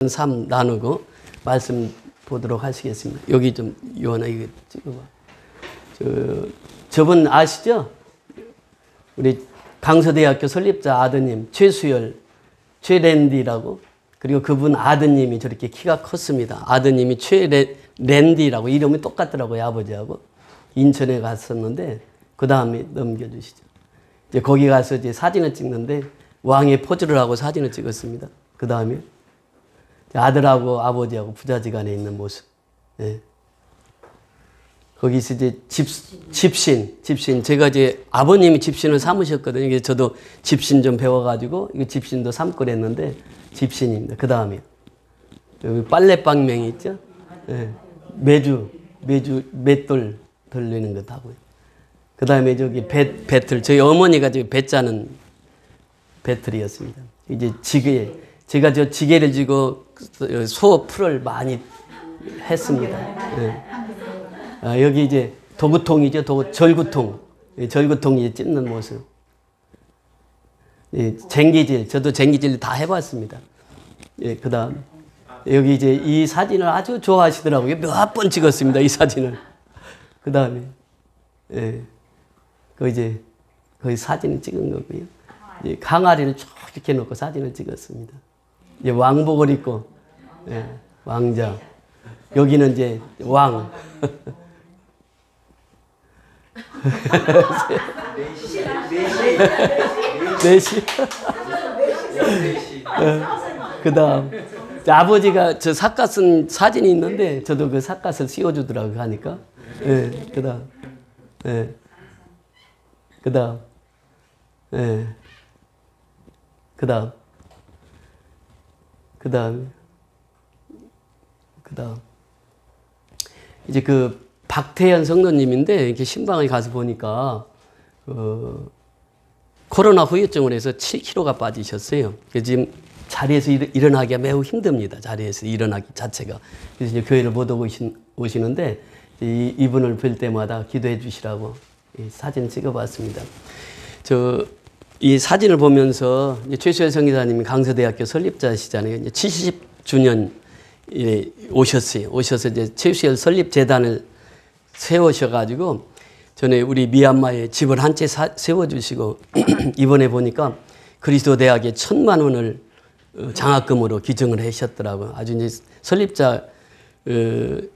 삶 나누고 말씀 보도록 하시겠습니다. 여기 좀 요한아 이거 찍어봐. 저분 아시죠? 우리 강서대학교 설립자 아드님 최수열, 최랜디라고. 그리고 그분 아드님이 저렇게 키가 컸습니다. 아드님이 최랜디라고 이름이 똑같더라고요. 아버지하고. 인천에 갔었는데 그 다음에 넘겨주시죠. 이제 거기 가서 이제 사진을 찍는데 왕의 포즈를 하고 사진을 찍었습니다. 그 다음에 아들하고 아버지하고 부자지간에 있는 모습. 예. 거기서 이제 집신. 제가 이제 아버님이 집신을 삼으셨거든요. 그래서 저도 집신 좀 배워가지고 이거 집신도 삼고 그랬는데 집신입니다. 그 다음에 여기 빨래방맹이 있죠? 예. 매주 맷돌 돌리는 것 하고요. 그 다음에 저기 배틀. 저희 어머니가 저기 배 짜는 배틀이었습니다. 이제 제가 저 지게를 쥐고 소 풀을 많이 했습니다. 예. 아, 여기 이제 도구통이죠. 절구통. 절구통이 찝는 모습. 예, 쟁기질. 저도 쟁기질 다 해봤습니다. 예, 그 다음. 여기 이제 이 사진을 아주 좋아하시더라고요. 몇 번 찍었습니다. 이 사진을. 그 다음에. 예. 거기 사진을 찍은 거고요. 이제 항아리를 쭉 이렇게 놓고 사진을 찍었습니다. 이제 왕복을 입고, 예, 왕자. 여기는 이제 왕. 넷이. 그 다음. 아버지가 저 삿갓 쓴 사진이 있는데 저도 그 삿갓을 씌워주더라고요. 하니까. 예, 그 다음. 예. 그 다음. 예. 그 다음. 그 다음. 이제 그 박태현 성도님인데 이렇게 신방에 가서 보니까 코로나 후유증을 해서 7kg가 빠지셨어요. 그래서 지금 자리에서 일어나기가 매우 힘듭니다. 자리에서 일어나기 자체가. 그래서 이제 교회를 못 오시는데 이분을 뵐 때마다 기도해 주시라고 사진 찍어봤습니다. 이 사진을 보면서 최수열 성기사님이 강서대학교 설립자시잖아요. 이제 70주년 오셨어요. 오셔서 이제 최수열 설립재단을 세우셔가지고 전에 우리 미얀마에 집을 한 채 세워주시고 이번에 보니까 그리스도 대학에 1,000만 원을 장학금으로 기증을 하셨더라고요. 아주 이제 설립자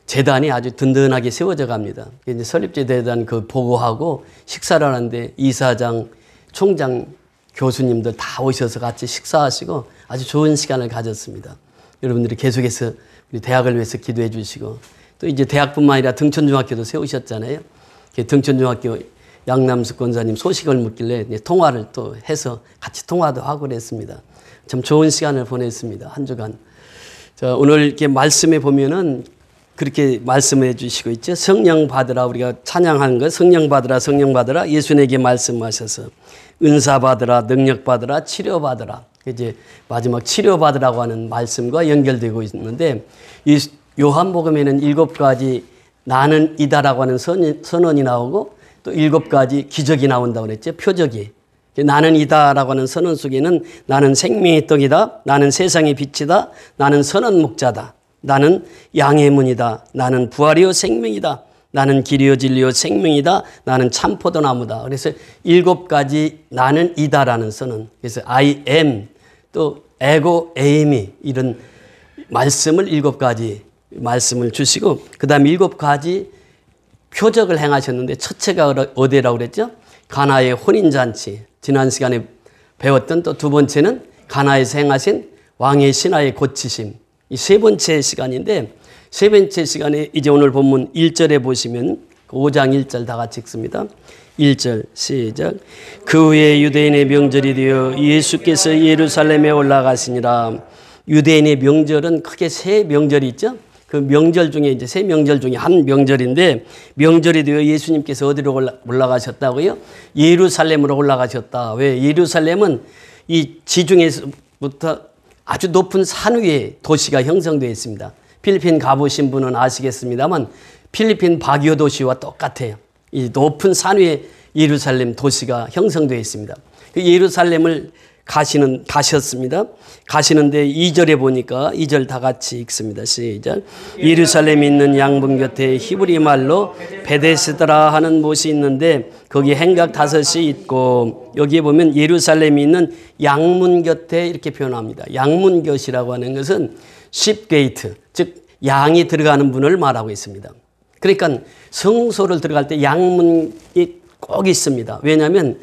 재단이 아주 든든하게 세워져 갑니다. 이제 설립자 재단 그 보고하고 식사를 하는데 이사장, 총장, 교수님들 다 오셔서 같이 식사하시고 아주 좋은 시간을 가졌습니다. 여러분들이 계속해서 우리 대학을 위해서 기도해 주시고 또 이제 대학뿐만 아니라 등촌중학교도 세우셨잖아요. 등촌중학교 양남숙 권사님 소식을 묻길래 통화를 또 해서 같이 통화도 하고 그랬습니다. 참 좋은 시간을 보냈습니다. 한 주간. 자, 오늘 이렇게 말씀에 보면은 그렇게 말씀해 주시고 있죠. 성령 받으라. 우리가 찬양하는 거 성령 받으라, 성령 받으라. 예수님에게 말씀하셔서 은사 받으라, 능력 받으라, 치료 받으라. 이제 마지막 치료 받으라고 하는 말씀과 연결되고 있는데 이 요한복음에는 7가지 나는 이다라고 하는 선언이 나오고 또 7가지 기적이 나온다고 그랬죠. 표적이. 나는 이다라고 하는 선언 속에는 나는 생명의 떡이다. 나는 세상의 빛이다. 나는 선한 목자다. 나는 양의 문이다. 나는 부활이요 생명이다. 나는 길이요 진리요 생명이다. 나는 참포도나무다. 그래서 7가지 나는 이다라는 선언. 그래서 I am 또 에고 에임이 이런 말씀을 7가지 말씀을 주시고 그 다음 7가지 표적을 행하셨는데 첫째가 어디라고 그랬죠? 가나의 혼인잔치. 지난 시간에 배웠던 또 두 번째는 가나에서 행하신 왕의 신하의 고치심. 이 세 번째 시간인데 세 번째 시간에 이제 오늘 본문 1절에 보시면 5장 1절 다 같이 읽습니다. 1절 시작. 그 후에 유대인의 명절이 되어 예수께서 예루살렘에 올라가시니라. 유대인의 명절은 크게 세 명절이 있죠. 그 명절 중에 이제 세 명절 중에 한 명절인데 명절이 되어 예수님께서 어디로 올라가셨다고요? 예루살렘으로 올라가셨다. 왜? 예루살렘은 이 지중해부터 아주 높은 산 위에 도시가 형성되어 있습니다. 필리핀 가보신 분은 아시겠습니다만 필리핀 바기오 도시와 똑같아요. 이 높은 산 위에 예루살렘 도시가 형성되어 있습니다. 그 예루살렘을 가셨습니다. 가시는데 2절에 보니까 2절 다 같이 읽습니다. 시작. 예루살렘에 있는 양문 곁에 히브리 말로 베데스다라 하는 못이 있는데 거기 행각 5이 있고 여기에 보면 예루살렘에 있는 양문 곁에 이렇게 표현합니다. 양문 곁이라고 하는 것은 십게이트, 즉 양이 들어가는 문을 말하고 있습니다. 그러니까 성소를 들어갈 때 양문이 꼭 있습니다. 왜냐하면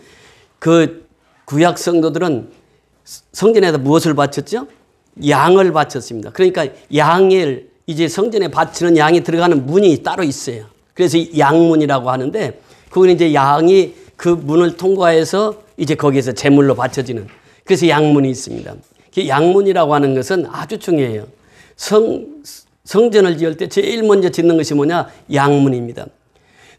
그 구약 성도들은 성전에다 무엇을 바쳤죠? 양을 바쳤습니다. 그러니까 양을 이제 성전에 바치는 양이 들어가는 문이 따로 있어요. 그래서 양문이라고 하는데 그건 이제 양이 그 문을 통과해서 이제 거기에서 제물로 바쳐지는 그래서 양문이 있습니다. 양문이라고 하는 것은 아주 중요해요. 성전을 지을 때 제일 먼저 짓는 것이 뭐냐? 양문입니다.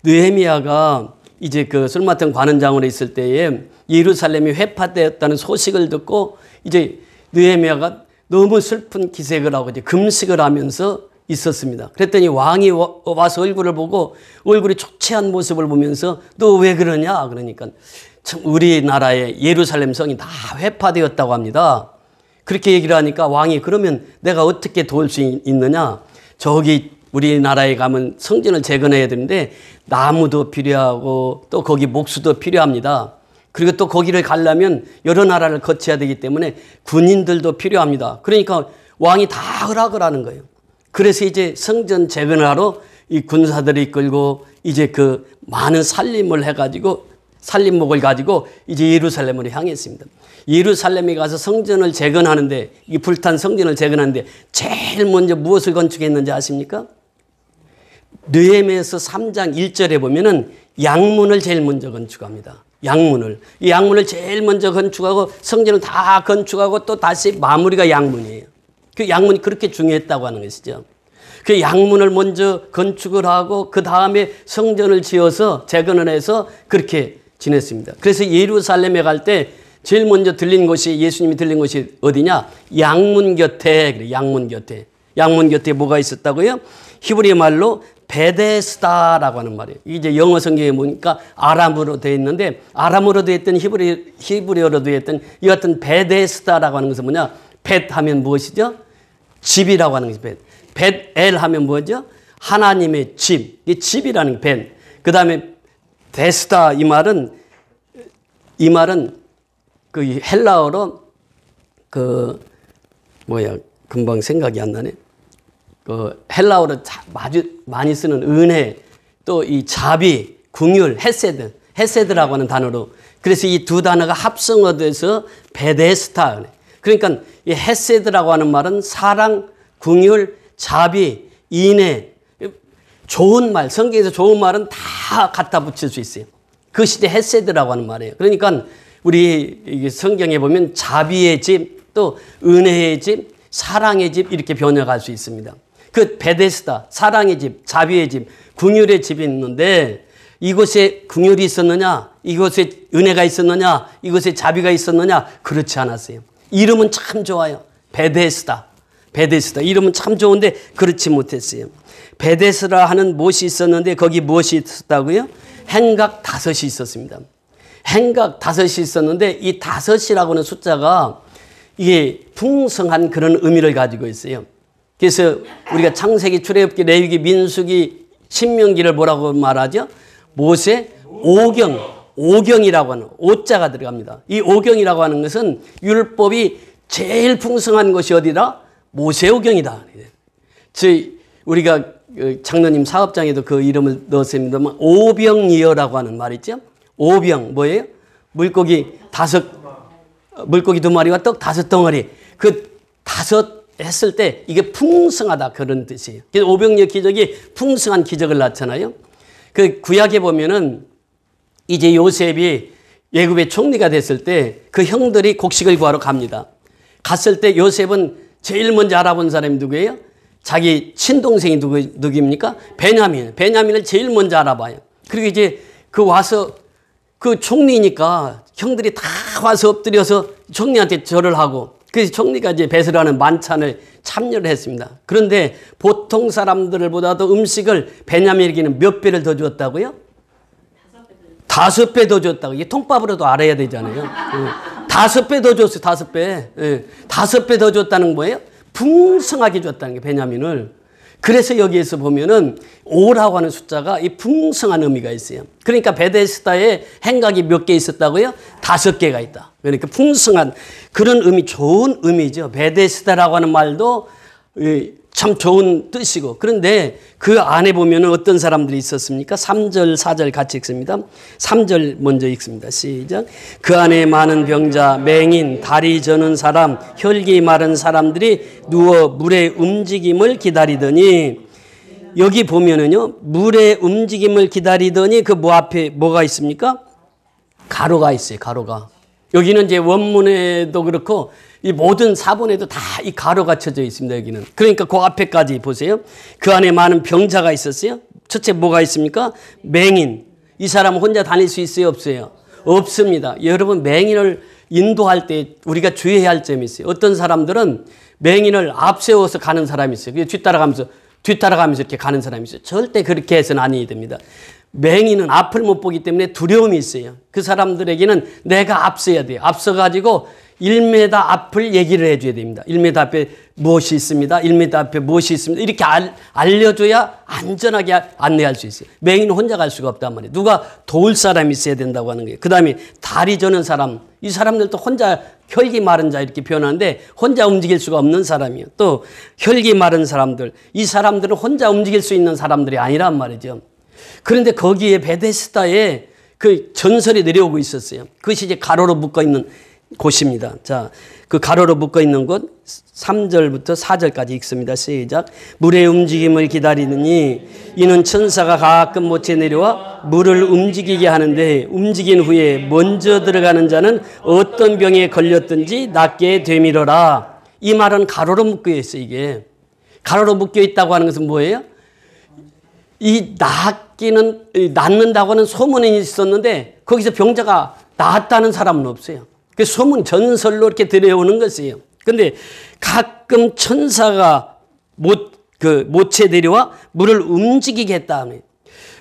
느헤미야가 이제 그 술 맡은 관원장으로 있을 때에 예루살렘이 회파되었다는 소식을 듣고 이제 느헤미야가 너무 슬픈 기색을 하고 이제 금식을 하면서 있었습니다. 그랬더니 왕이 와서 얼굴을 보고 얼굴이 초췌한 모습을 보면서 너 왜 그러냐? 그러니까 참 우리나라의 예루살렘 성이 다 회파되었다고 합니다. 그렇게 얘기를 하니까 왕이 그러면 내가 어떻게 도울 수 있느냐? 저기 우리나라에 가면 성전을 재건해야 되는데 나무도 필요하고 또 거기 목수도 필요합니다. 그리고 또 거기를 가려면 여러 나라를 거쳐야 되기 때문에 군인들도 필요합니다. 그러니까 왕이 다 허락을 하는 거예요. 그래서 이제 성전 재건을 하러 이 군사들이 이끌고 이제 그 많은 살림을 해가지고 살림목을 가지고 이제 예루살렘으로 향했습니다. 예루살렘에 가서 성전을 재건하는데 이 불탄 성전을 재건하는데 제일 먼저 무엇을 건축했는지 아십니까? 느헤미야서 3장 1절에 보면은 양문을 제일 먼저 건축합니다. 양문을. 이 양문을 제일 먼저 건축하고 성전을 다 건축하고 또 다시 마무리가 양문이에요. 그 양문이 그렇게 중요했다고 하는 것이죠. 그 양문을 먼저 건축을 하고 그 다음에 성전을 지어서 재건을 해서 그렇게 지냈습니다. 그래서 예루살렘에 갈 때 제일 먼저 들린 곳이 예수님이 들린 곳이 어디냐? 양문 곁에. 그래, 양문 곁에. 양문 곁에 뭐가 있었다고요? 히브리 말로 베데스다라고 하는 말이에요. 이제 영어 성경에 보니까 아람어로 되어 있는데 아람어로 되어 있던 히브리어로 되어 있던 이 같은 베데스다라고 하는 것은 뭐냐? 벳 하면 무엇이죠? 집이라고 하는 것이 벳. 벳엘 하면 뭐죠? 하나님의 집. 이 집이라는 게 벳. 그 다음에 데스다 이 말은 그 헬라어로 그 뭐야 금방 생각이 안 나네. 그 헬라어로 아주 많이 쓰는 은혜, 또 이 자비, 긍휼, 헤세드라고 하는 단어로 그래서 이 두 단어가 합성어돼서 베데스타. 그러니까 이 헤세드라고 하는 말은 사랑, 긍휼, 자비, 인애, 좋은 말, 성경에서 좋은 말은 다 갖다 붙일 수 있어요. 그것이 헤세드라고 하는 말이에요. 그러니까 우리 성경에 보면 자비의 집, 또 은혜의 집, 사랑의 집 이렇게 번역할 수 있습니다. 그 베데스다, 사랑의 집, 자비의 집, 긍휼의 집이 있는데 이곳에 긍휼이 있었느냐? 이곳에 은혜가 있었느냐? 이곳에 자비가 있었느냐? 그렇지 않았어요. 이름은 참 좋아요. 베데스다. 이름은 참 좋은데 그렇지 못했어요. 베데스라 하는 못이 있었는데 거기 무엇이 있었다고요? 행각 5이 있었습니다. 행각 5이 있었는데 이 5이라고 하는 숫자가 이게 풍성한 그런 의미를 가지고 있어요. 그래서 우리가 창세기, 출애굽기, 레위기, 민수기, 신명기를 뭐라고 말하죠? 모세 오경이라고 하는 오자가 들어갑니다. 이 오경이라고 하는 것은 율법이 제일 풍성한 것이 어디다? 모세오경이다. 우리가 장로님 사업장에도 그 이름을 넣었습니다만 오병이어라고 하는 말 있죠? 오병 뭐예요? 물고기 2마리와 떡 5덩어리. 그 5 했을 때 이게 풍성하다 그런 뜻이에요. 그래서 오병이어 기적이 풍성한 기적을 낳잖아요. 그 구약에 보면은 이제 요셉이 애굽의 총리가 됐을 때 그 형들이 곡식을 구하러 갑니다. 갔을 때 요셉은 제일 먼저 알아본 사람이 누구예요? 자기 친동생이 누구입니까? 베냐민을 제일 먼저 알아봐요. 그리고 이제 그 와서 그 총리니까 형들이 다 와서 엎드려서 총리한테 절을 하고 그래서 총리가 이제 배설하는 만찬을 참여를 했습니다. 그런데 보통 사람들보다도 음식을 베냐민에게는 몇 배를 더 주었다고요? 5배 더 줬다고. 이게 통밥으로도 알아야 되잖아요. 5배 더 줬어요. 5배. 예. 5배 더 줬다는 거예요. 풍성하게 줬다는 게 베냐민을. 그래서 여기에서 보면은 5라고 하는 숫자가 이 풍성한 의미가 있어요. 그러니까 베데스다에 행각이 몇 개 있었다고요? 5개가 있다. 그러니까 풍성한 그런 의미, 좋은 의미죠. 베데스다라고 하는 말도 참 좋은 뜻이고. 그런데 그 안에 보면은 어떤 사람들이 있었습니까? 3절, 4절 같이 읽습니다. 3절 먼저 읽습니다. 시작. 그 안에 많은 병자, 맹인, 다리 저는 사람, 혈기 마른 사람들이 누워 물의 움직임을 기다리더니, 여기 보면은요, 물의 움직임을 기다리더니 그 뭐 앞에 뭐가 있습니까? 가로가 있어요. 가로가. 여기는 이제 원문에도 그렇고 이 모든 사본에도 다 이 가로가 쳐져 있습니다. 여기는. 그러니까 그 앞에까지 보세요. 그 안에 많은 병자가 있었어요. 첫째 뭐가 있습니까? 맹인. 이 사람은 혼자 다닐 수 있어요? 없어요? 없습니다. 여러분, 맹인을 인도할 때 우리가 주의해야 할 점이 있어요. 어떤 사람들은 맹인을 앞세워서 가는 사람이 있어요. 뒤따라가면서 이렇게 가는 사람이 있어요. 절대 그렇게 해서는 아니어야 됩니다. 맹인은 앞을 못 보기 때문에 두려움이 있어요. 그 사람들에게는 내가 앞서야 돼요. 앞서가지고 1m 앞을 얘기를 해줘야 됩니다. 1m 앞에 무엇이 있습니다. 1m 앞에 무엇이 있습니다. 이렇게 알려줘야 안전하게 안내할 수 있어요. 맹인은 혼자 갈 수가 없단 말이에요. 누가 도울 사람이 있어야 된다고 하는 거예요. 그 다음에 다리 저는 사람. 이 사람들도 혼자 혈기 마른 자 이렇게 표현하는데 혼자 움직일 수가 없는 사람이에요. 또 혈기 마른 사람들. 이 사람들은 혼자 움직일 수 있는 사람들이 아니란 말이죠. 그런데 거기에 베데스다에 그 전설이 내려오고 있었어요. 그것이 이제 가로로 묶어 있는 곳입니다. 자, 그 가로로 묶어 있는 곳 3절부터 4절까지 읽습니다. 시작. 물의 움직임을 기다리느니 이는 천사가 가끔 못에 내려와 물을 움직이게 하는데 움직인 후에 먼저 들어가는 자는 어떤 병에 걸렸든지 낫게 되밀어라. 이 말은 가로로 묶여 있어요. 이게 가로로 묶여 있다고 하는 것은 뭐예요? 이 낫는다고 하는 소문이 있었는데 거기서 병자가 낫다는 사람은 없어요. 그 소문 전설로 이렇게 들려오는 것이에요. 그런데 가끔 천사가 못에 내려와 물을 움직이게 했다.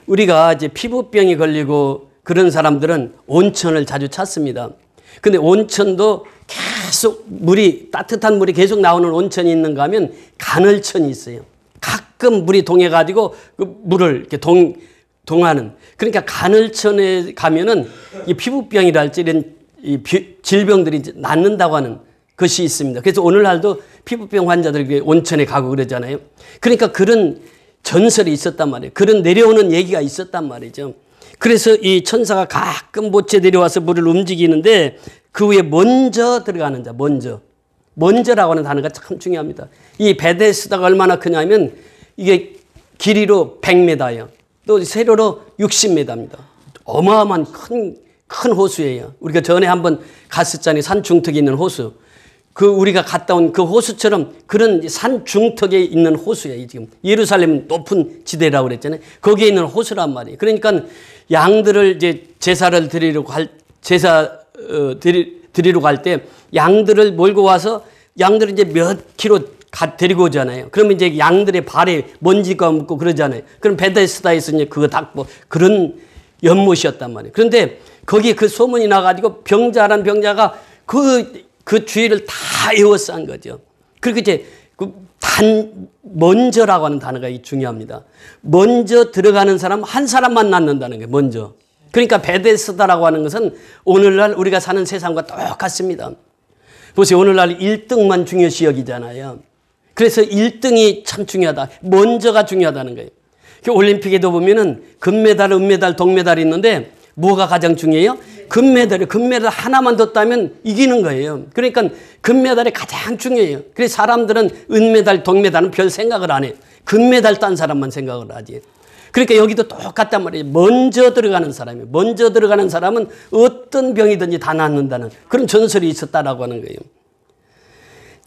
우리가 이제 피부병이 걸리고 그런 사람들은 온천을 자주 찾습니다. 근데 온천도 계속 따뜻한 물이 계속 나오는 온천이 있는가 하면 간헐천이 있어요. 가끔 물이 동해가지고 그 물을 이렇게 동하는. 그러니까 간헐천에 가면은 이 피부병이랄지 이런 이 질병들이 낫는다고 하는 것이 있습니다. 그래서 오늘날도 피부병 환자들이 온천에 가고 그러잖아요. 그러니까 그런 전설이 있었단 말이에요. 그런 내려오는 얘기가 있었단 말이죠. 그래서 이 천사가 가끔 못에 내려와서 물을 움직이는데 그 위에 먼저 들어가는 자, 먼저라고 하는 단어가 참 중요합니다. 이 베데스다가 얼마나 크냐면 이게 길이로 100m예요. 또 세로로 60m입니다. 어마어마한 큰 호수예요. 우리가 전에 한번 갔었잖아요. 산 중턱에 있는 호수. 우리가 갔다 온 그 호수처럼 그런 산 중턱에 있는 호수예요. 지금 예루살렘은 높은 지대라고 그랬잖아요. 거기에 있는 호수란 말이에요. 그러니까 양들을 이제 제사를 드리려고 드리러 갈 때 양들을 몰고 와서 양들을 이제 몇 킬로 데리고 오잖아요. 그러면 이제 양들의 발에 먼지가 묻고 그러잖아요. 그럼 베데스다에서 이제 그거 닦고 그런 연못이었단 말이에요. 그런데 거기에 그 소문이 나가지고 병자란 병자가 그 주위를 다 에워싼 거죠. 그리고 이제 먼저라고 하는 단어가 중요합니다. 먼저 들어가는 사람 한 사람만 낳는다는 거예요. 먼저. 그러니까 베데스다라고 하는 것은 오늘날 우리가 사는 세상과 똑같습니다. 보세요. 오늘날 1등만 중요시 여기잖아요. 그래서 1등이 참 중요하다. 먼저가 중요하다는 거예요. 올림픽에도 보면은 금메달, 은메달, 동메달이 있는데 뭐가 가장 중요해요? 금메달 하나만 더 따면 이기는 거예요. 그러니까 금메달이 가장 중요해요. 그래서 사람들은 은메달, 동메달은 별 생각을 안 해요. 금메달 딴 사람만 생각을 하지. 그러니까 여기도 똑같단 말이에요. 먼저 들어가는 사람이에요. 먼저 들어가는 사람은 어떤 병이든지 다 낫는다는 그런 전설이 있었다라고 하는 거예요.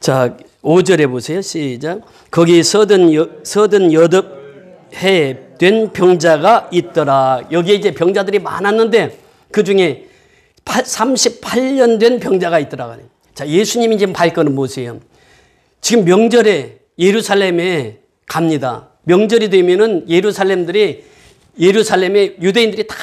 자, 5절에 보세요. 시작. 거기 38해 된 병자가 있더라. 여기에 이제 병자들이 많았는데 그 중에 38년 된 병자가 있더라. 자, 예수님이 지금 발걸음 보세요. 지금 명절에 예루살렘에 갑니다. 명절이 되면은 예루살렘에 유대인들이 다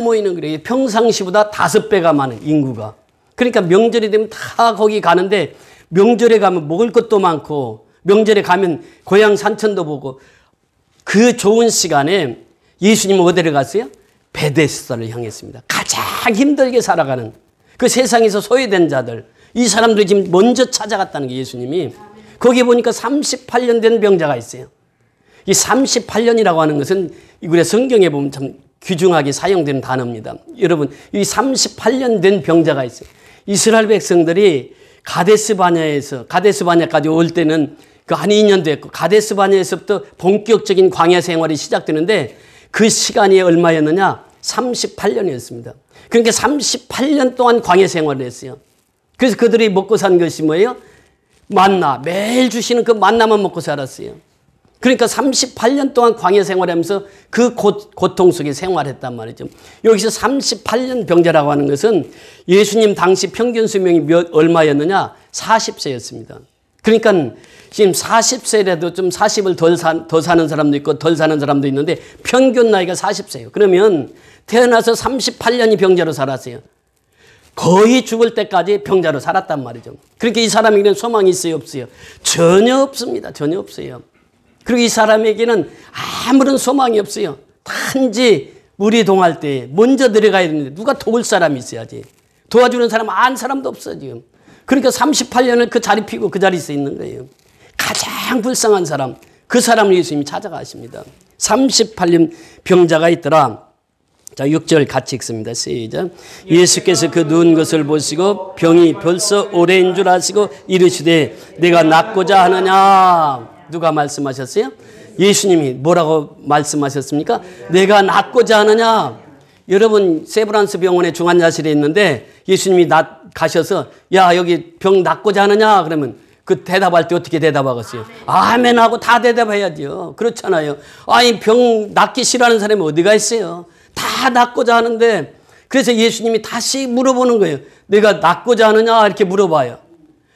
모이는 거예요. 평상시보다 5배가 많은 인구가. 그러니까 명절이 되면 다 거기 가는데 명절에 가면 먹을 것도 많고 명절에 가면 고향 산천도 보고 그 좋은 시간에 예수님은 어디를 갔어요? 베데스다를 향했습니다. 가장 힘들게 살아가는 그 세상에서 소외된 자들, 이 사람들이 지금 먼저 찾아갔다는 게 예수님이. 거기 보니까 38년 된 병자가 있어요. 이 38년이라고 하는 것은 우리 성경에 보면 참 귀중하게 사용되는 단어입니다. 여러분, 이 38년 된 병자가 있어요. 이스라엘 백성들이 가데스바냐까지 올 때는 그 한 2년 됐고, 가데스바냐에서부터 본격적인 광야 생활이 시작되는데 그 시간이 얼마였느냐? 38년이었습니다. 그러니까 38년 동안 광야 생활을 했어요. 그래서 그들이 먹고 산 것이 뭐예요? 만나, 매일 주시는 그 만나만 먹고 살았어요. 그러니까 38년 동안 광야 생활하면서 그 고통 속에 생활했단 말이죠. 여기서 38년 병자라고 하는 것은 예수님 당시 평균 수명이 얼마였느냐? 40세였습니다. 그러니까 지금 40세라도 좀 40을 더 사는 사람도 있고 덜 사는 사람도 있는데 평균 나이가 40세예요. 그러면 태어나서 38년이 병자로 살았어요. 거의 죽을 때까지 병자로 살았단 말이죠. 그러니까 이 사람에게는 소망이 있어요, 없어요? 전혀 없습니다. 전혀 없어요. 그리고 이 사람에게는 아무런 소망이 없어요. 단지 물이 동할 때 먼저 내려가야 되는데 누가 도울 사람이 있어야지. 도와주는 사람 안 사람도 없어 지금. 그러니까 38년을 그 자리 피고 그 자리에 있는 거예요. 가장 불쌍한 사람, 그 사람을 예수님이 찾아가십니다. 38년 병자가 있더라. 자, 6절 같이 읽습니다. 시작. 예수께서 그 누운 것을 보시고 병이 벌써 오래인 줄 아시고 이르시되 내가 낫고자 하느냐. 누가 말씀하셨어요? 예수님이 뭐라고 말씀하셨습니까? 내가 낫고자 하느냐. 여러분 세브란스 병원에 중환자실에 있는데 예수님이 가셔서 야 여기 병 낫고자 하느냐 그러면 그 대답할 때 어떻게 대답하겠어요? 아멘 하고 다 대답해야죠. 그렇잖아요. 아니 병 낫기 싫어하는 사람이 어디가 있어요? 다 낫고자 하는데 그래서 예수님이 다시 물어보는 거예요. 내가 낫고자 하느냐 이렇게 물어봐요.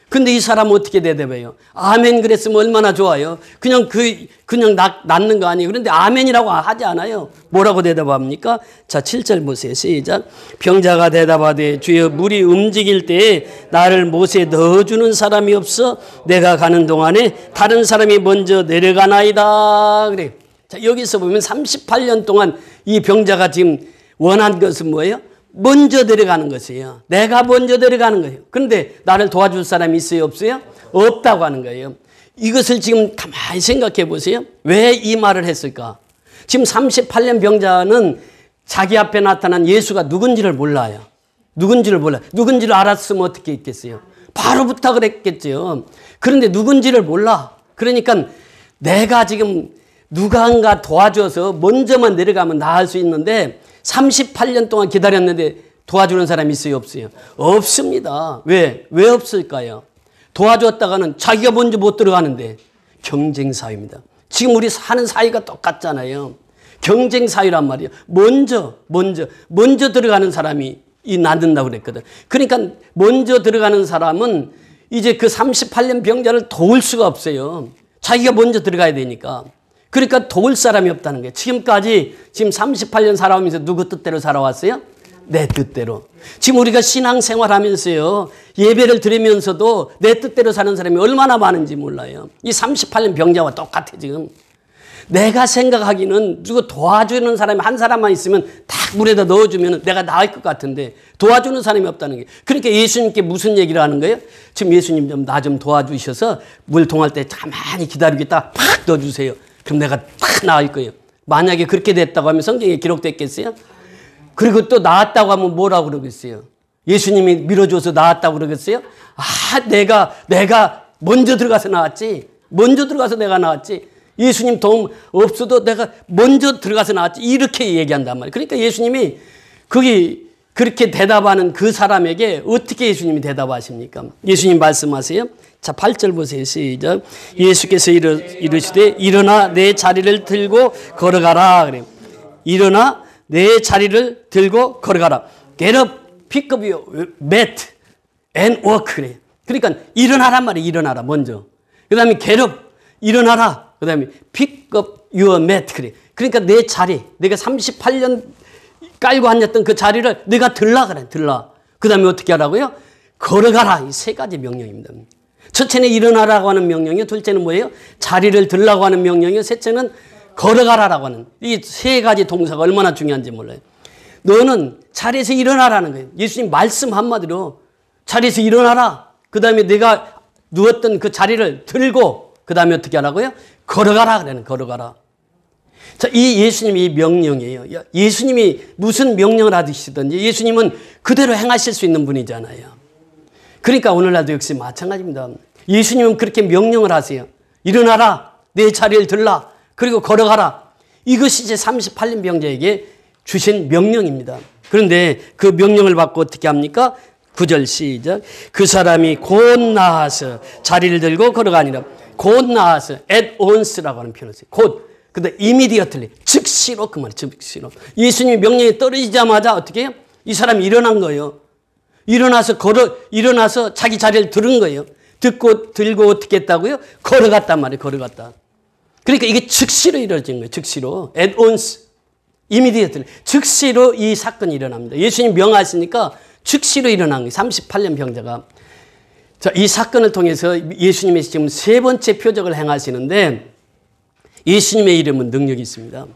근데 이 사람은 어떻게 대답해요? 아멘 그랬으면 얼마나 좋아요. 그냥 낫는 거 아니에요. 그런데 아멘이라고 하지 않아요. 뭐라고 대답합니까? 자, 7절 보세요. 시작. 병자가 대답하되 주여 물이 움직일 때에 나를 못에 넣어주는 사람이 없어 내가 가는 동안에 다른 사람이 먼저 내려가나이다. 그래. 자, 여기서 보면 38년 동안 이 병자가 지금 원한 것은 뭐예요? 먼저 내려가는 것이에요. 내가 먼저 내려가는 거예요. 그런데 나를 도와줄 사람이 있어요? 없어요? 없다고 하는 거예요. 이것을 지금 가만히 생각해 보세요. 왜 이 말을 했을까? 지금 38년 병자는 자기 앞에 나타난 예수가 누군지를 몰라요. 누군지를 몰라요. 누군지를 알았으면 어떻게 했겠어요? 바로 부탁을 했겠죠. 그런데 누군지를 몰라. 그러니까 내가 지금 누군가 도와줘서 먼저만 내려가면 나을 수 있는데 38년 동안 기다렸는데 도와주는 사람이 있어요? 없어요? 없습니다. 왜? 왜 없을까요? 도와줬다가는 자기가 먼저 못 들어가는데 경쟁 사회입니다. 지금 우리 사는 사회가 똑같잖아요. 경쟁 사회란 말이에요. 먼저 들어가는 사람이 낫는다고 그랬거든. 그러니까 먼저 들어가는 사람은 이제 그 38년 병자를 도울 수가 없어요. 자기가 먼저 들어가야 되니까. 그러니까 도울 사람이 없다는 거예요. 지금 38년 살아오면서 누구 뜻대로 살아왔어요? 내 뜻대로. 지금 우리가 신앙생활 하면서요. 예배를 드리면서도 내 뜻대로 사는 사람이 얼마나 많은지 몰라요. 이 38년 병자와 똑같아 지금. 내가 생각하기는 누구 도와주는 사람이 한 사람만 있으면 딱 물에다 넣어주면 내가 나을 것 같은데 도와주는 사람이 없다는 게. 그러니까 예수님께 무슨 얘기를 하는 거예요? 지금 예수님 나 좀 도와주셔서 물 동할 때 가만히 기다리고 있다가 팍 넣어주세요. 그럼 내가 딱 나을 거예요. 만약에 그렇게 됐다고 하면 성경에 기록됐겠어요? 그리고 또 나았다고 하면 뭐라고 그러겠어요? 예수님이 밀어줘서 나았다고 그러겠어요? 아, 내가 먼저 들어가서 나았지. 먼저 들어가서 내가 나았지. 예수님 도움 없어도 내가 먼저 들어가서 나왔지. 이렇게 얘기한단 말이에요. 그러니까 예수님이 거기 그렇게 대답하는 그 사람에게 어떻게 예수님이 대답하십니까? 예수님 말씀하세요. 자, 8절 보세요. 시작. 예수께서 이르시되 일어나 내 자리를 들고 걸어가라. 그래요. 일어나 내 자리를 들고 걸어가라. Get up, pick up your mat and walk. 그래요. 그러니까 일어나란 말이에요. 일어나라 먼저. 그 다음에 get up, 일어나라. 그 다음에 pick up your mat. 그래. 그러니까 내 자리, 내가 38년 깔고 앉았던 그 자리를 내가 들라 그래. 들라. 그 다음에 어떻게 하라고요? 걸어가라. 이 세 가지 명령입니다. 첫째는 일어나라고 하는 명령이요. 둘째는 뭐예요? 자리를 들라고 하는 명령이요. 셋째는 걸어가라라고 하는 이 세 가지 동사가 얼마나 중요한지 몰라요. 너는 자리에서 일어나라는 거예요. 예수님 말씀 한마디로 자리에서 일어나라. 그 다음에 내가 누웠던 그 자리를 들고 그 다음에 어떻게 하라고요? 걸어가라. 그래는 걸어가라. 자, 이 예수님이 이 명령이에요. 예수님이 무슨 명령을 하시든지 예수님은 그대로 행하실 수 있는 분이잖아요. 그러니까 오늘날도 역시 마찬가지입니다. 예수님은 그렇게 명령을 하세요. 일어나라. 내 자리를 들라. 그리고 걸어가라. 이것이 이제 38년 병자에게 주신 명령입니다. 그런데 그 명령을 받고 어떻게 합니까? 9절 시작. 그 사람이 곧 나아서 자리를 들고 걸어가니라. 곧 나아서 at once라고 하는 표현을 써요. 곧. 근데 immediately. 즉시로 그 말이에요. 즉시로. 예수님이 명령이 떨어지자마자 어떻게 해요? 이 사람이 일어난 거예요. 일어나서 자기 자리를 들은 거예요. 들고 어떻게 했다고요? 걸어갔단 말이에요. 걸어갔다. 그러니까 이게 즉시로 이루어진 거예요. 즉시로. at once. immediately. 즉시로 이 사건이 일어납니다. 예수님 명하시니까 즉시로 일어난 거예요. 38년 병자가. 자, 이 사건을 통해서 예수님이 지금 세 번째 표적을 행하시는데 예수님의 이름은 능력이 있습니다.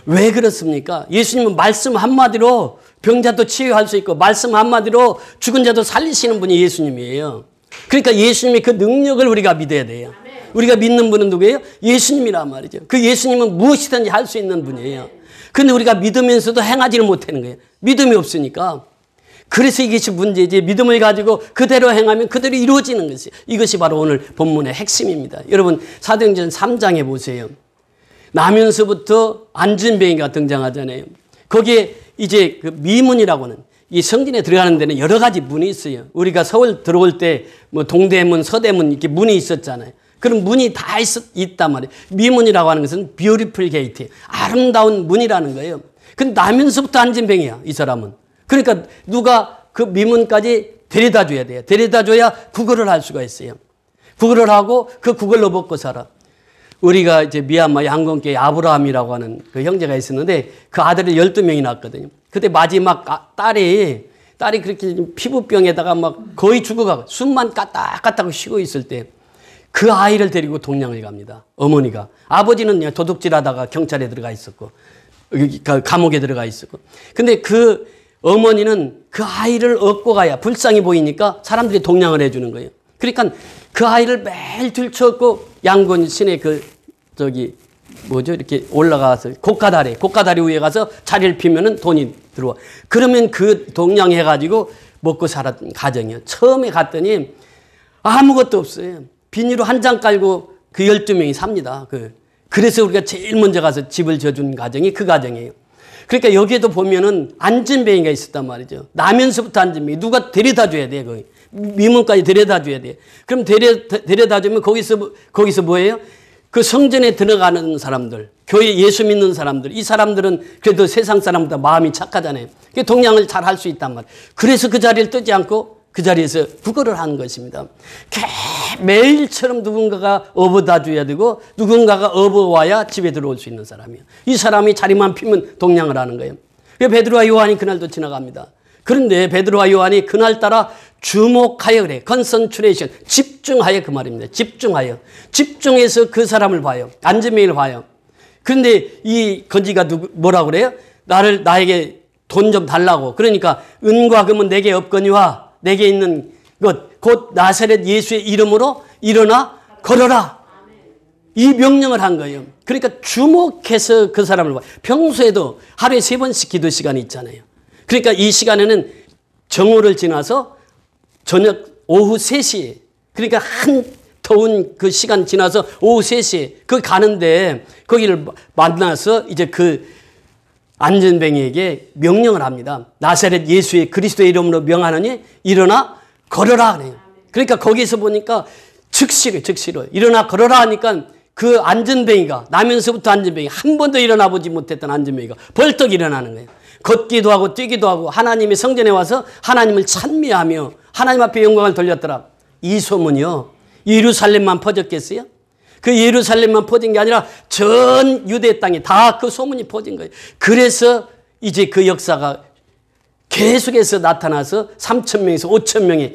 왜 그렇습니까? 예수님은 말씀 한마디로 병자도 치유할 수 있고 말씀 한마디로 죽은 자도 살리시는 분이 예수님이에요. 그러니까 예수님의 그 능력을 우리가 믿어야 돼요. 우리가 믿는 분은 누구예요? 예수님이란 말이죠. 그 예수님은 무엇이든지 할 수 있는 분이에요. 그런데 우리가 믿으면서도 행하지를 못하는 거예요. 믿음이 없으니까. 그래서 이것이 문제지. 믿음을 가지고 그대로 행하면 그대로 이루어지는 것이. 이것이 바로 오늘 본문의 핵심입니다. 여러분 사도행전 3장에 보세요. 나면서부터 안전뱅이가 등장하잖아요. 거기에 이제 그 미문이라고 하는 이 성전에 들어가는 데는 여러 가지 문이 있어요. 우리가 서울 들어올 때 뭐 동대문, 서대문 이렇게 문이 있었잖아요. 그런 문이 다 있단 말이에요. 미문이라고 하는 것은 beautiful gate. 아름다운 문이라는 거예요. 근데 나면서부터 안전뱅이야, 이 사람은. 그러니까 누가 그 미문까지 데려다 줘야 돼요. 데려다 줘야 구걸을 할 수가 있어요. 구걸을 하고 그 구걸로 먹고 살아. 우리가 이제 미얀마 양건교회 아브라함이라고 하는 그 형제가 있었는데 그 아들을 12명이 낳았거든요. 그때 마지막 딸이 그렇게 피부병에다가 막 거의 죽어가고 숨만 까딱까딱 쉬고 있을 때 그 아이를 데리고 동양을 갑니다. 어머니가. 아버지는 도둑질하다가 경찰에 들어가 있었고 감옥에 들어가 있었고. 근데 그 어머니는 그 아이를 얻고 가야 불쌍히 보이니까 사람들이 동양을 해주는 거예요. 그러니까 그 아이를 매일 들쳐업고 양곤 시내 이렇게 올라가서 고가다리 위에 가서 자리를 피면은 돈이 들어와. 그러면 그 동양해가지고 먹고 살았던 가정이에요. 처음에 갔더니 아무것도 없어요. 비닐로 한 장 깔고 그 12명이 삽니다. 그래서 우리가 제일 먼저 가서 집을 져준 가정이 그 가정이에요. 그러니까 여기에도 보면은 안전뱅이가 있었단 말이죠. 나면서부터 안전뱅이. 누가 데려다 줘야 돼, 거기. 미문까지 데려다 줘야 돼. 그럼 데려다 주면 거기서 뭐예요? 그 성전에 들어가는 사람들, 교회 예수 믿는 사람들, 이 사람들은 그래도 세상 사람보다 마음이 착하잖아요. 동양을 잘 할 수 있단 말이에요. 그래서 그 자리를 뜨지 않고 그 자리에서 구걸을 하는 것입니다. 매일처럼 누군가가 업어다 줘야 되고 누군가가 업어와야 집에 들어올 수 있는 사람이에요. 이 사람이 자리만 피면 동양을 하는 거예요. 베드로와 요한이 그날도 지나갑니다. 그런데 베드로와 요한이 그날따라 주목하여 그래. 컨센트레이션. 집중하여 그 말입니다. 집중해서 그 사람을 봐요. 안전뱅이를 봐요. 그런데 이 거지가 뭐라고 그래요? 나에게 돈 좀 달라고. 그러니까 은과 금은 내게 없거니와 내게 있는 것 곧 나사렛 예수의 이름으로 일어나 걸어라. 이 명령을 한 거예요. 그러니까 주목해서 그 사람을 봐요. 평소에도 하루에 3번씩 기도 시간이 있잖아요. 그러니까 이 시간에는 정오를 지나서 저녁 오후 3시에 그러니까 한 더운 그 시간 지나서 오후 3시에 거기 가는데 거기를 만나서 이제 그 안전뱅이에게 명령을 합니다. 나사렛 예수의 그리스도의 이름으로 명하노니 일어나 걸어라 그래요. 그러니까 거기서 보니까 즉시로 일어나 걸어라 하니까 그 안전뱅이가 나면서부터 안전뱅이 한 번도 일어나 보지 못했던 안전뱅이가 벌떡 일어나는 거예요. 걷기도 하고 뛰기도 하고 하나님의 성전에 와서 하나님을 찬미하며 하나님 앞에 영광을 돌렸더라. 이 소문이요. 예루살렘만 퍼졌겠어요? 그 예루살렘만 퍼진 게 아니라 전 유대 땅에 다 그 소문이 퍼진 거예요. 그래서 이제 그 역사가 계속해서 나타나서 3,000명에서 5,000명의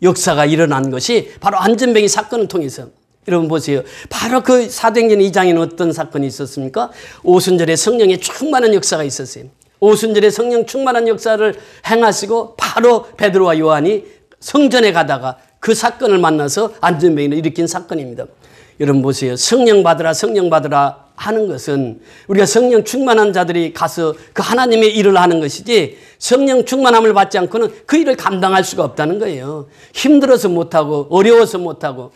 역사가 일어난 것이 바로 안전뱅이 사건을 통해서. 여러분 보세요. 바로 그 사도행전 2장에는 어떤 사건이 있었습니까? 오순절에 성령의 충만한 역사가 있었어요. 오순절에 성령 충만한 역사를 행하시고 바로 베드로와 요한이 성전에 가다가 그 사건을 만나서 안전뱅이를 일으킨 사건입니다. 여러분 보세요. 성령 받으라 성령 받으라 하는 것은 우리가 성령 충만한 자들이 가서 그 하나님의 일을 하는 것이지 성령 충만함을 받지 않고는 그 일을 감당할 수가 없다는 거예요. 힘들어서 못하고 어려워서 못하고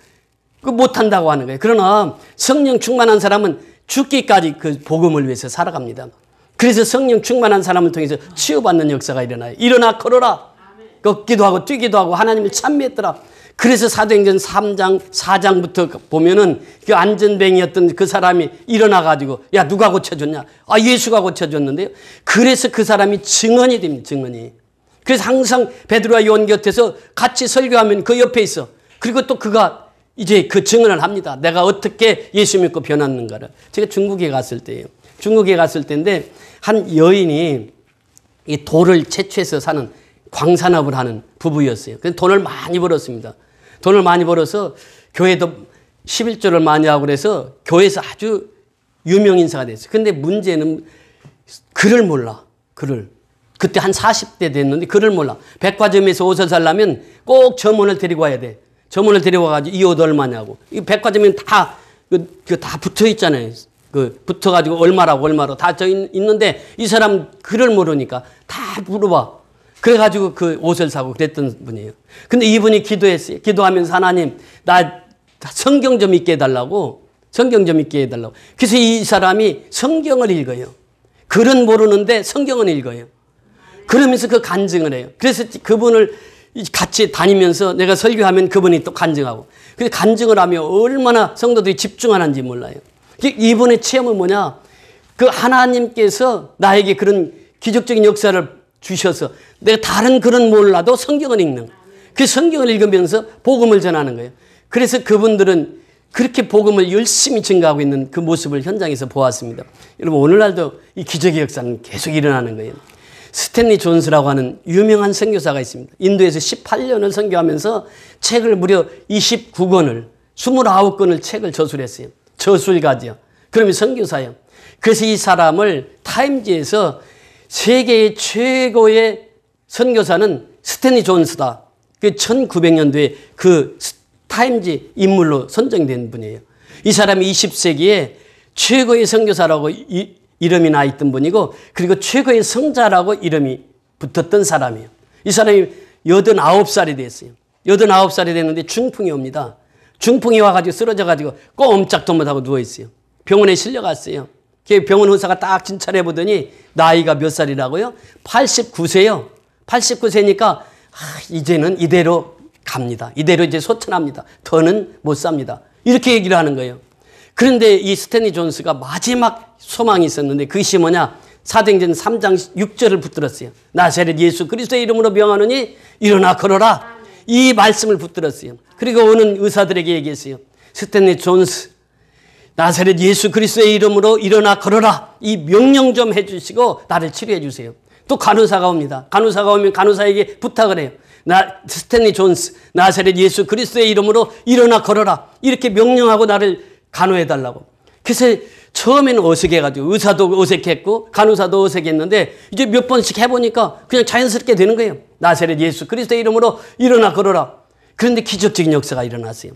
못한다고 하는 거예요. 그러나 성령 충만한 사람은 죽기까지 그 복음을 위해서 살아갑니다. 그래서 성령 충만한 사람을 통해서 치유받는 역사가 일어나요. 일어나 걸어라. 걷기도 하고 뛰기도 하고 하나님을 찬미했더라. 그래서 사도행전 3장 4장부터 보면은 그 안전뱅이였던 그 사람이 일어나가지고 야 누가 고쳐줬냐? 아 예수가 고쳐줬는데요. 그래서 그 사람이 증언이 됩니다. 증언이. 그래서 항상 베드로와 요한 곁에서 같이 설교하면 그 옆에 있어. 그리고 또 그가 이제 그 증언을 합니다. 내가 어떻게 예수 믿고 변했는가를. 제가 중국에 갔을 때예요. 중국에 갔을 때인데 한 여인이 이 돌을 채취해서 사는 광산업을 하는 부부였어요. 그래서 돈을 많이 벌었습니다. 돈을 많이 벌어서 교회도 11조를 많이 하고 그래서 교회에서 아주 유명 인사가 됐어요. 근데 문제는 글을 몰라. 글을. 그때 한 40대 됐는데 글을 몰라. 백화점에서 옷을 살려면 꼭 점원을 데리고 와야 돼. 점원을 데려와가지고 이 옷 얼마냐고. 이 백화점엔 다 붙어 있잖아요. 붙어가지고 얼마라고 다 저 있는데 이 사람 글을 모르니까 다 물어봐. 그래가지고 그 옷을 사고 그랬던 분이에요. 근데 이분이 기도했어요. 기도하면서 하나님, 나 성경 좀 읽게 해달라고. 성경 좀 읽게 해달라고. 그래서 이 사람이 성경을 읽어요. 글은 모르는데 성경은 읽어요. 그러면서 그 간증을 해요. 그래서 그분을 같이 다니면서 내가 설교하면 그분이 또 간증하고. 그래서 간증을 하면 얼마나 성도들이 집중하는지 몰라요. 이분의 체험은 뭐냐? 그 하나님께서 나에게 그런 기적적인 역사를 주셔서 내가 다른 글은 몰라도 성경을 읽는. 그 성경을 읽으면서 복음을 전하는 거예요. 그래서 그분들은 그렇게 복음을 열심히 증가하고 있는 그 모습을 현장에서 보았습니다. 여러분 오늘날도 이 기적의 역사는 계속 일어나는 거예요. 스탠리 존스라고 하는 유명한 선교사가 있습니다. 인도에서 18년을 선교하면서 책을 무려 29권을 29권을 책을 저술했어요. 저술가죠. 그러면 선교사예요. 그래서 이 사람을 타임지에서 세계의 최고의 선교사는 스탠리 존스다. 그 1900년도에 그 타임지 인물로 선정된 분이에요. 이 사람이 20세기에 최고의 선교사라고 이름이 나 있던 분이고 그리고 최고의 성자라고 이름이 붙었던 사람이에요. 이 사람이 89살이 됐어요. 89살이 됐는데 중풍이 옵니다. 중풍이 와가지고 쓰러져가지고 꼼짝도 못하고 누워있어요. 병원에 실려갔어요. 병원 의사가 딱 진찰해 보더니 나이가 몇 살이라고요? 89세요. 89세니까 이제는 이대로 갑니다. 이대로 이제 소천합니다. 더는 못 삽니다. 이렇게 얘기를 하는 거예요. 그런데 이 스탠리 존스가 마지막 소망이 있었는데 그것이 뭐냐? 사도행전 3장 6절을 붙들었어요. 나사렛 예수 그리스도의 이름으로 명하노니 일어나 걸어라. 이 말씀을 붙들었어요. 그리고 오는 의사들에게 얘기했어요. 스탠리 존스, 나사렛 예수 그리스도의 이름으로 일어나 걸어라. 이 명령 좀 해주시고 나를 치료해 주세요. 또 간호사가 옵니다. 간호사가 오면 간호사에게 부탁을 해요. 스탠리 존스, 나사렛 예수 그리스도의 이름으로 일어나 걸어라. 이렇게 명령하고 나를 간호해달라고. 그래서 처음에는 어색해가지고 의사도 어색했고 간호사도 어색했는데 이제 몇 번씩 해보니까 그냥 자연스럽게 되는 거예요. 나사렛 예수 그리스도의 이름으로 일어나 걸어라. 그런데 기적적인 역사가 일어났어요.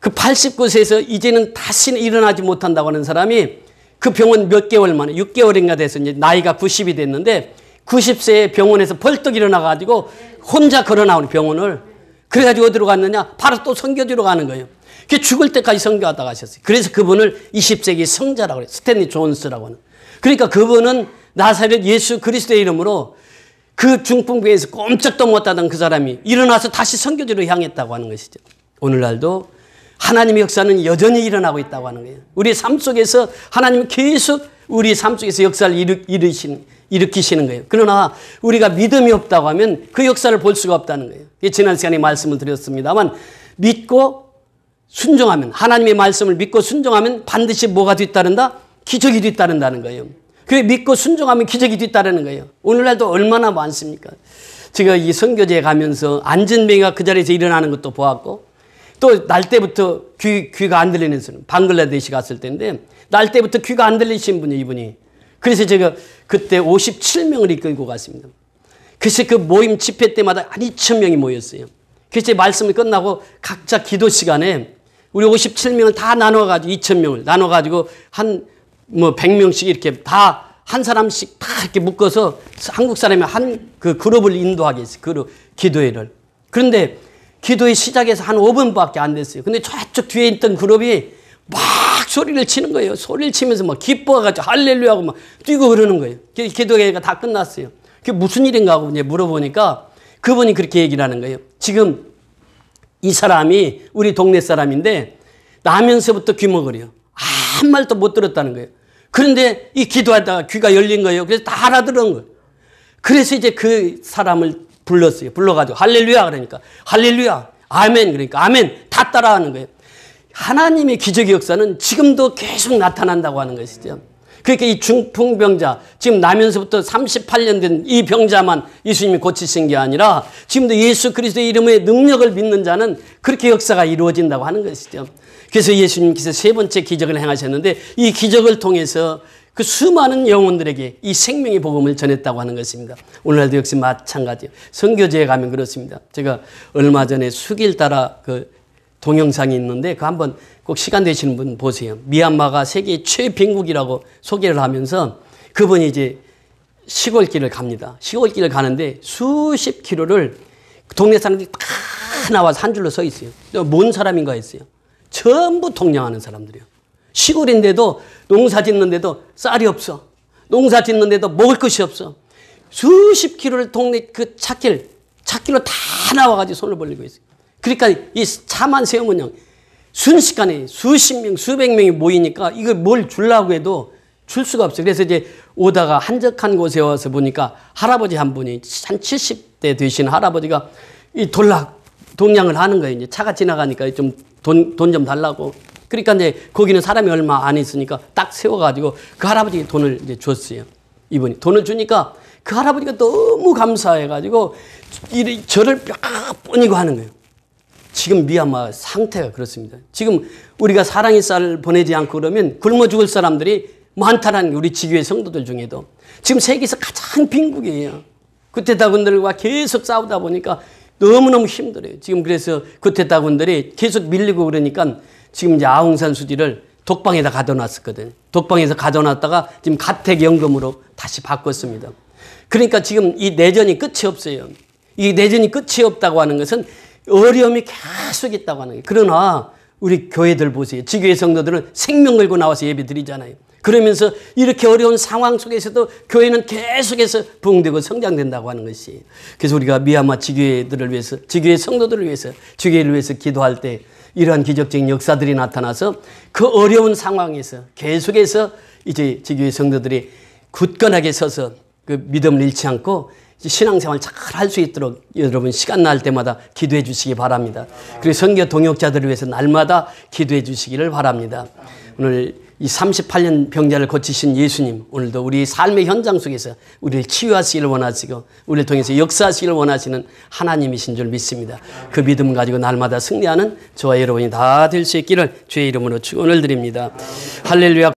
그 89세에서 이제는 다시는 일어나지 못한다고 하는 사람이 그 병원 몇 개월 만에 6개월인가 돼서 이제 나이가 90이 됐는데 90세에 병원에서 벌떡 일어나가지고 혼자 걸어 나오는 병원을. 그래가지고 어디로 갔느냐? 바로 또 선교지로 가는 거예요. 죽을 때까지 선교하다 가셨어요. 그래서 그분을 20세기 성자라고 해요. 스탠리 존스라고 하는. 그러니까 그분은 나사렛 예수 그리스도의 이름으로 그 중풍병에서 꼼짝도 못하던 그 사람이 일어나서 다시 선교지로 향했다고 하는 것이죠. 오늘날도 하나님의 역사는 여전히 일어나고 있다고 하는 거예요. 우리 삶 속에서 하나님은 계속 우리 삶 속에서 역사를 일으키시는 거예요. 그러나 우리가 믿음이 없다고 하면 그 역사를 볼 수가 없다는 거예요. 지난 시간에 말씀을 드렸습니다만 믿고 순종하면 하나님의 말씀을 믿고 순종하면 반드시 뭐가 뒤따른다? 기적이 뒤따른다는 거예요. 그래 믿고 순종하면 기적이 뒤따르는 거예요. 오늘날도 얼마나 많습니까? 제가 이 선교제에 가면서 안전병이가 그 자리에서 일어나는 것도 보았고, 또 날 때부터 귀가 안 들리는 사람, 방글라데시 갔을 때인데 날 때부터 귀가 안 들리신 분이 이분이. 그래서 제가 그때 57명을 이끌고 갔습니다. 그래서 그 모임 집회 때마다 한 2,000명이 모였어요. 그래서 말씀이 끝나고 각자 기도 시간에 우리 57명을 다 나눠가지고 2,000명을 나눠가지고 한 100명씩 이렇게 다 한 사람씩 다 이렇게 묶어서 한국 사람이 한 그 그룹을 인도하게 했어요. 그룹 기도회를. 그런데 기도회 시작해서 한 5분밖에 안 됐어요. 근데 저쪽 뒤에 있던 그룹이 막 소리를 치는 거예요. 소리를 치면서 막 기뻐가지고 할렐루야 하고 막 뛰고 그러는 거예요. 기도회가 다 끝났어요. 그게 무슨 일인가 하고 이제 물어보니까 그분이 그렇게 얘기를 하는 거예요. 지금 이 사람이 우리 동네 사람인데 나면서부터 귀머거려요. 아무 말도 못 들었다는 거예요. 그런데 이 기도하다가 귀가 열린 거예요. 그래서 다 알아들은 거예요. 그래서 이제 그 사람을 불렀어요. 불러가지고 할렐루야 그러니까 할렐루야 아멘 그러니까 아멘 다 따라하는 거예요. 하나님의 기적의 역사는 지금도 계속 나타난다고 하는 것이죠. 그러니까 이 중풍병자 지금 나면서부터 38년 된 이 병자만 예수님이 고치신 게 아니라 지금도 예수 그리스도의 이름의 능력을 믿는 자는 그렇게 역사가 이루어진다고 하는 것이죠. 그래서 예수님께서 세 번째 기적을 행하셨는데 이 기적을 통해서 그 수많은 영혼들에게 이 생명의 복음을 전했다고 하는 것입니다. 오늘날도 역시 마찬가지예요. 선교제에 가면 그렇습니다. 제가 얼마 전에 수길 따라 그 동영상이 있는데 그 한번 꼭 시간 되시는 분 보세요. 미얀마가 세계 최빈국이라고 소개를 하면서 그분이 이제 시골길을 갑니다. 시골길을 가는데 수십 킬로를 동네 사람들이 다 나와서 한 줄로 서 있어요. 뭔 사람인가 했어요. 전부 동냥하는 사람들이에요. 시골인데도 농사 짓는데도 쌀이 없어. 농사 짓는데도 먹을 것이 없어. 수십 킬로를 동네 그 찻길로 다 나와가지고 손을 벌리고 있어요. 그러니까 이 차만 세우면 순식간에 수십 명, 수백 명이 모이니까 이걸 뭘 주려고 해도 줄 수가 없어요. 그래서 이제 오다가 한적한 곳에 와서 보니까 할아버지 한 분이 한 70대 되신 할아버지가 이 동냥을 하는 거예요. 이제 차가 지나가니까 좀 돈 좀 달라고. 그러니까 이제 거기는 사람이 얼마 안 있으니까 딱 세워가지고 그 할아버지께 돈을 이제 줬어요. 이분이 돈을 주니까 그 할아버지가 너무 감사해가지고 저를 뼈 뿌니고 하는 거예요. 지금 미얀마 상태가 그렇습니다. 지금 우리가 사랑의 쌀을 보내지 않고 그러면 굶어 죽을 사람들이 많다는 우리 지교회 성도들 중에도 지금 세계에서 가장 빈국이에요. 구테타군들과 계속 싸우다 보니까 너무너무 힘들어요. 지금 그래서 구테타군들이 계속 밀리고 그러니까 지금 이제 아웅산 수지를 독방에다 가둬놨었거든요. 독방에서 가둬놨다가 지금 가택연금으로 다시 바꿨습니다. 그러니까 지금 이 내전이 끝이 없어요. 이 내전이 끝이 없다고 하는 것은 어려움이 계속 있다고 하는 거예요. 그러나 우리 교회들 보세요. 지교회 성도들은 생명 걸고 나와서 예배 드리잖아요. 그러면서 이렇게 어려운 상황 속에서도 교회는 계속해서 부흥되고 성장된다고 하는 것이. 그래서 우리가 미얀마 지교회들을 위해서, 지교회 성도들을 위해서, 지교회를 위해서 기도할 때 이러한 기적적인 역사들이 나타나서 그 어려운 상황에서 계속해서 이제 지교회 성도들이 굳건하게 서서 그 믿음을 잃지 않고 신앙생활 잘 할 수 있도록 여러분 시간 날 때마다 기도해 주시기 바랍니다. 그리고 선교 동역자들을 위해서 날마다 기도해 주시기를 바랍니다. 오늘 이 38년 병자를 고치신 예수님, 오늘도 우리 삶의 현장 속에서 우리를 치유하시기를 원하시고 우리를 통해서 역사하시기를 원하시는 하나님이신 줄 믿습니다. 그 믿음 가지고 날마다 승리하는 저와 여러분이 다 될 수 있기를 주의 이름으로 축원을 드립니다. 할렐루야.